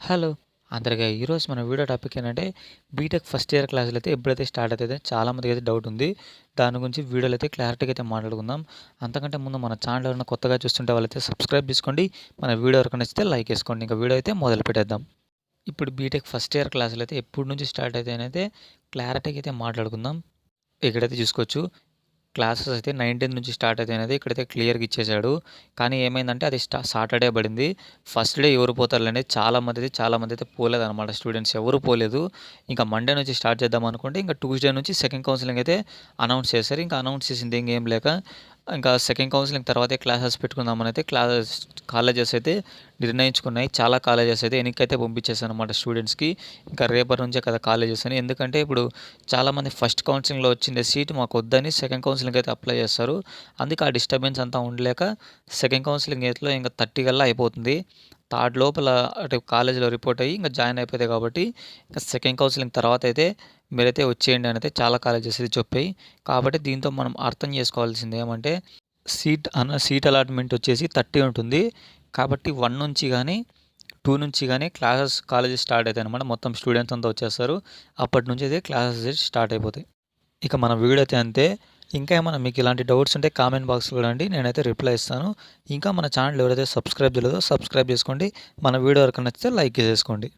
Hello! అందరికి ఈరోజు మన వీడియో టాపిక్ ఏంటంటే బీటెక్ ఫస్ట్ ఇయర్ క్లాసులు అయితే ఎప్పుడైతే స్టార్ట్ అవుతాయో చాలామందికి అయితే డౌట్ ఉంది. దాని గురించి వీడియోలో అయితే క్లారిటీగా అయితే మాట్లాడుకుందాం. అంతకంటే ముందు మన ఛానల్ ఎవరైనా కొత్తగా చూస్తుంటే వాళ్ళైతే సబ్స్క్రైబ్ చేసుకోండి. మన వీడియో ఎవరికి నచ్చితే లైక్ వేసుకోండి. ఇంకా వీడియో అయితే మొదలు పెట్టేద్దాం. ఇప్పుడు బీటెక్ ఫస్ట్ ఇయర్ క్లాసులు అయితే ఎప్పటి నుంచి స్టార్ట్ అవుతాయనైతే క్లారిటీగా అయితే మాట్లాడుకుందాం. ఇక్కడైతే చూసుకోవచ్చు. క్లాసెస్ అయితే 19 నుంచి స్టార్ట్ అయితాయనేది ఇక్కడైతే క్లియర్‌గా ఇచ్చేసాడు. కానీ ఏమైందంటే అది సాటర్డే పడింది. ఫస్ట్ డే ఎవరు పోతారులే చాలామంది అయితే పోలేదనమాట. స్టూడెంట్స్ ఎవరు పోలేదు. ఇంకా మండే నుంచి స్టార్ట్ చేద్దాం అనుకుంటే ఇంకా ట్యూస్‌డే నుంచి సెకండ్ కౌన్సెలింగ్ అయితే అనౌన్స్ చేశారు. ఇంకా అనౌన్స్ చేసింది ఇంకేం లేక ఇంకా సెకండ్ కౌన్సిలింగ్ తర్వాతే క్లాసెస్ పెట్టుకుందామని అయితే కాలేజెస్ అయితే నిర్ణయించుకున్నాయి. చాలా కాలేజెస్ అయితే వెనక్కైతే పంపించేసారనమాట స్టూడెంట్స్‌కి. ఇంకా రేపటి నుంచే కదా కాలేజెస్ అని. ఎందుకంటే ఇప్పుడు చాలామంది ఫస్ట్ కౌన్సిలింగ్‌లో వచ్చిండే సీట్ మాకు వద్దని సెకండ్ కౌన్సిలింగ్ అయితే అప్లై చేస్తారు. అందుకే ఆ డిస్టర్బెన్స్ అంతా ఉండలేక సెకండ్ కౌన్సిలింగ్ ఎట్లా ఇంకా 30 కల్లా అయిపోతుంది. థర్డ్ లోపల అటు కాలేజీలో రిపోర్ట్ అయ్యి ఇంకా జాయిన్ అయిపోతాయి కాబట్టి ఇంకా సెకండ్ కౌన్సిలింగ్ తర్వాత అయితే మీరైతే వచ్చేయండి అని అయితే చాలా కాలేజెస్ అయితే చెప్పాయి. కాబట్టి దీంతో మనం అర్థం చేసుకోవాల్సింది ఏమంటే సీట్ అలాట్మెంట్ వచ్చేసి 30 ఉంటుంది. కాబట్టి 1 నుంచి కానీ 2 నుంచి కానీ కాలేజెస్ స్టార్ట్ అవుతాయన్నమాట. మొత్తం స్టూడెంట్స్ అంతా వచ్చేస్తారు. అప్పటి నుంచి అయితే క్లాసెస్ స్టార్ట్ అయిపోతాయి. ఇక మన వీడియో అయితే అంతే. ఇంకా ఏమైనా మీకు ఇలాంటి డౌట్స్ ఉంటే కామెంట్ బాక్స్లో రండి, నేనైతే రిప్లై ఇస్తాను. ఇంకా మన ఛానల్ ఎవరైతే సబ్స్క్రైబ్ చేయలేదో సబ్స్క్రైబ్ చేసుకోండి. మన వీడియో ఎవరికైనా నచ్చితే లైక్ చేసేసుకోండి.